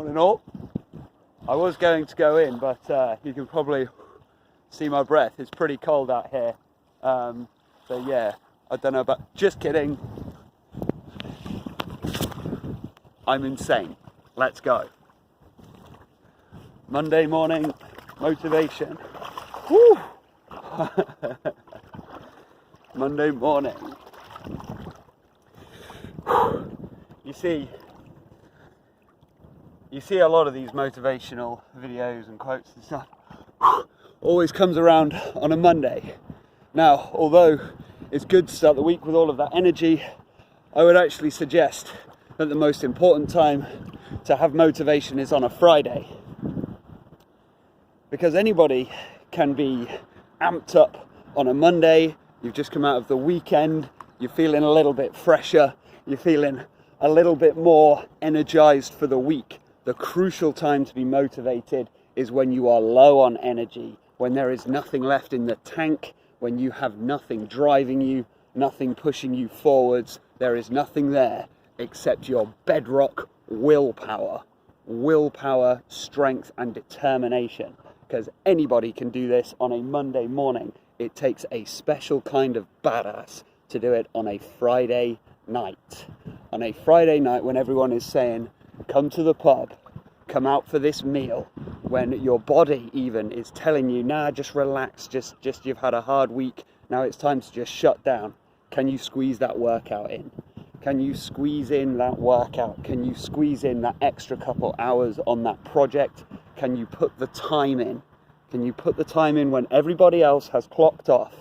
all in all. I was going to go in, but you can probably see my breath. It's pretty cold out here. So yeah, I don't know about, just kidding. I'm insane. Let's go. Monday morning motivation. Woo! Monday morning. You see a lot of these motivational videos and quotes and stuff. Always comes around on a Monday. Now, although it's good to start the week with all of that energy, I would actually suggest that the most important time to have motivation is on a Friday. Because anybody can be amped up on a Monday, you've just come out of the weekend, you're feeling a little bit fresher, you're feeling a little bit more energized for the week. The crucial time to be motivated is when you are low on energy, when there is nothing left in the tank, when you have nothing driving you, nothing pushing you forwards, there is nothing there except your bedrock willpower, strength and determination. Because anybody can do this on a Monday morning. It takes a special kind of badass to do it on a Friday night. On a Friday night when everyone is saying, come to the pub, come out for this meal, when your body even is telling you, nah, just relax, just you've had a hard week, now it's time to just shut down. Can you squeeze that workout in? Can you squeeze in that workout? Can you squeeze in that extra couple hours on that project? Can you put the time in? Can you put the time in when everybody else has clocked off?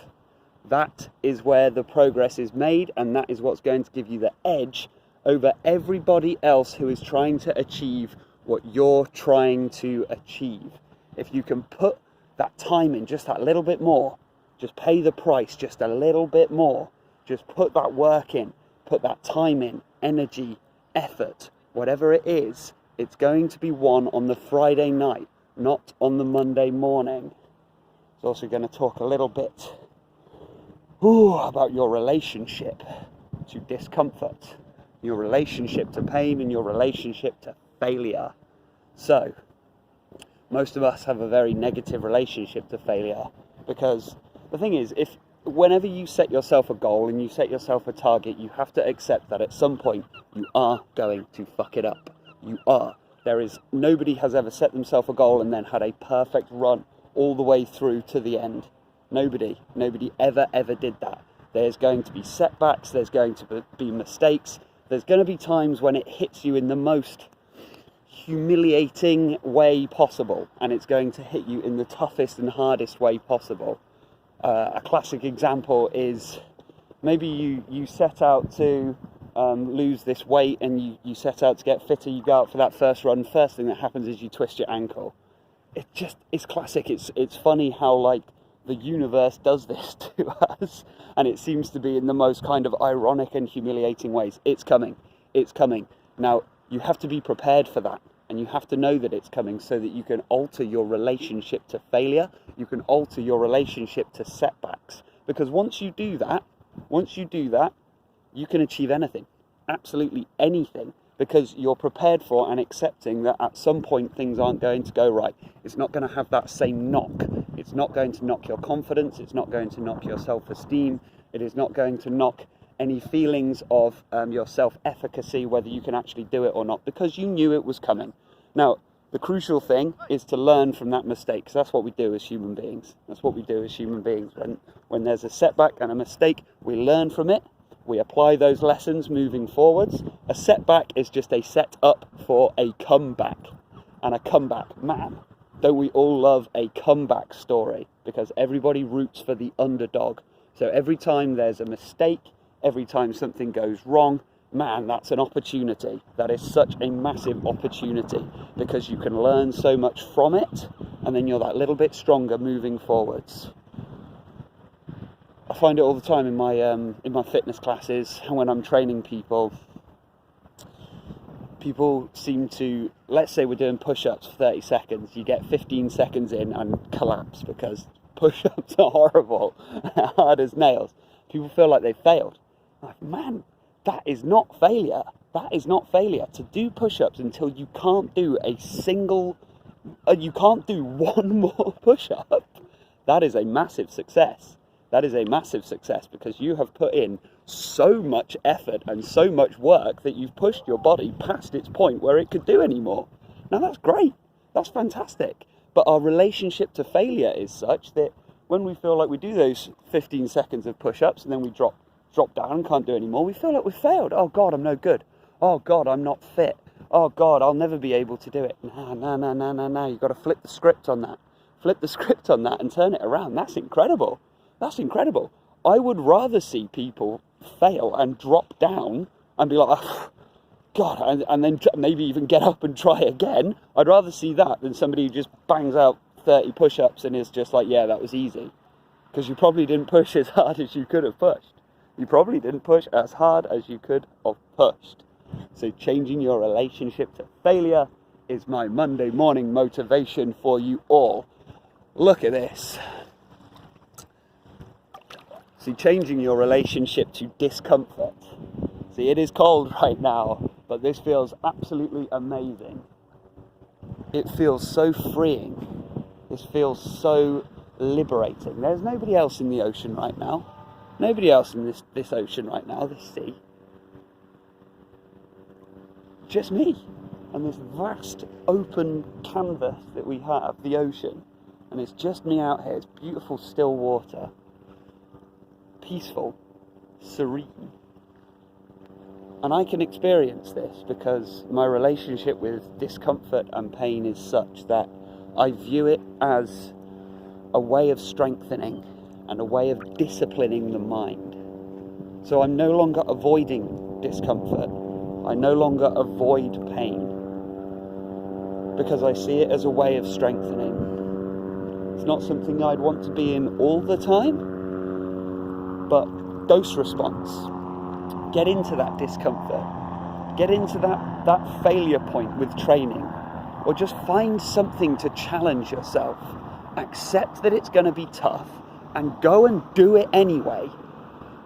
That is where the progress is made, and that is what's going to give you the edge over everybody else who is trying to achieve what you're trying to achieve. If you can put that time in just that little bit more, just pay the price just a little bit more, just put that work in, put that time in, energy, effort, whatever it is, it's going to be won on the Friday night, not on the Monday morning. It's also going to talk a little bit about your relationship to discomfort, your relationship to pain, and your relationship to failure. So, most of us have a very negative relationship to failure, because the thing is, whenever you set yourself a goal and you set yourself a target, you have to accept that at some point you are going to fuck it up. You are. Nobody has ever set themselves a goal and then had a perfect run all the way through to the end. Nobody ever did that. There's going to be setbacks, there's going to be mistakes, there's going to be times when it hits you in the most humiliating way possible, and it's going to hit you in the toughest and hardest way possible. A classic example is maybe you set out to lose this weight, and you set out to get fitter, you go out for that first run, first thing that happens is you twist your ankle. It's classic. It's funny how like the universe does this to us, and it seems to be in the most kind of ironic and humiliating ways. It's coming. Now you have to be prepared for that, and you have to know that it's coming so that you can alter your relationship to failure, you can alter your relationship to setbacks, because once you do that, you can achieve anything, absolutely anything, because you're prepared for and accepting that at some point things aren't going to go right. It's not going to have that same knock. It's not going to knock your confidence. It's not going to knock your self-esteem. It is not going to knock any feelings of your self-efficacy, whether you can actually do it or not, because you knew it was coming. Now, the crucial thing is to learn from that mistake, because that's what we do as human beings. When there's a setback and a mistake, we learn from it. We apply those lessons moving forwards. A setback is just a set up for a comeback. And a comeback, man, don't we all love a comeback story? Because everybody roots for the underdog. So every time there's a mistake, every time something goes wrong, man, that's an opportunity. That is such a massive opportunity, because you can learn so much from it, and then you're that little bit stronger moving forwards. I find it all the time in my fitness classes, and when I'm training people seem to, let's say we're doing push-ups for 30 seconds, you get 15 seconds in and collapse, because push-ups are horrible, hard as nails. People feel like they've failed. Like, man, that is not failure. That is not failure. To do push-ups until you can't do you can't do one more push-up, that is a massive success. That is a massive success because you have put in so much effort and so much work that you've pushed your body past its point where it could do anymore. Now that's great. That's fantastic. But our relationship to failure is such that when we feel like we do those 15 seconds of push-ups and then we drop down and can't do anymore, we feel like we've failed. Oh God, I'm no good. Oh God, I'm not fit. Oh God, I'll never be able to do it. No. You've got to flip the script on that. Flip the script on that and turn it around. That's incredible. That's incredible. I would rather see people fail and drop down and be like, oh, God, and then maybe even get up and try again. I'd rather see that than somebody who just bangs out 30 push-ups and is just like, yeah, that was easy. Because you probably didn't push as hard as you could have pushed. You probably didn't push as hard as you could have pushed. So changing your relationship to failure is my Monday morning motivation for you all. Look at this. See, changing your relationship to discomfort. See, it is cold right now, but this feels absolutely amazing. It feels so freeing. This feels so liberating. There's nobody else in the ocean right now. Nobody else in this ocean right now, this sea. Just me and this vast open canvas that we have, the ocean. And it's just me out here. It's beautiful still water. Peaceful, serene. And I can experience this because my relationship with discomfort and pain is such that I view it as a way of strengthening and a way of disciplining the mind. So I'm no longer avoiding discomfort. I no longer avoid pain because I see it as a way of strengthening. It's not something I'd want to be in all the time, but dose response. Get into that discomfort. Get into that failure point with training. Or just find something to challenge yourself. Accept that it's going to be tough and go and do it anyway.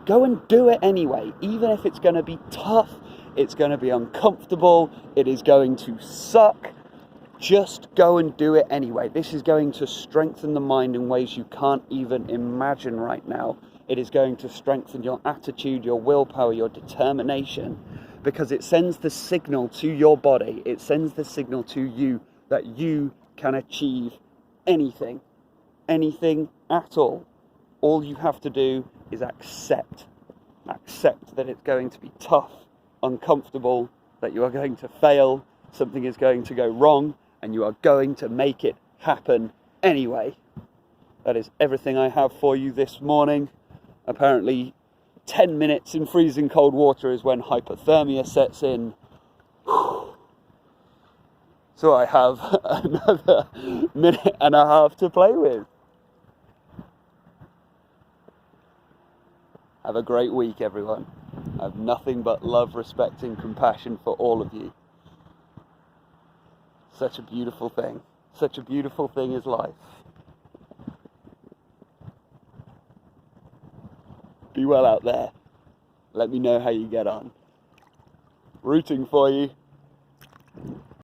Go and do it anyway. Even if it's going to be tough, it's going to be uncomfortable, it is going to suck. Just go and do it anyway. This is going to strengthen the mind in ways you can't even imagine right now. It is going to strengthen your attitude, your willpower, your determination, because it sends the signal to your body, it sends the signal to you that you can achieve anything at all. All you have to do is accept that it's going to be tough, uncomfortable, that you are going to fail, something is going to go wrong, and you are going to make it happen anyway. That is everything I have for you this morning. Apparently 10 minutes in freezing cold water is when hypothermia sets in. So I have another minute and a half to play with. Have a great week, everyone. I have nothing but love, respect, and compassion for all of you. Such a beautiful thing. Such a beautiful thing is life. Be well out there. Let me know how you get on. Rooting for you.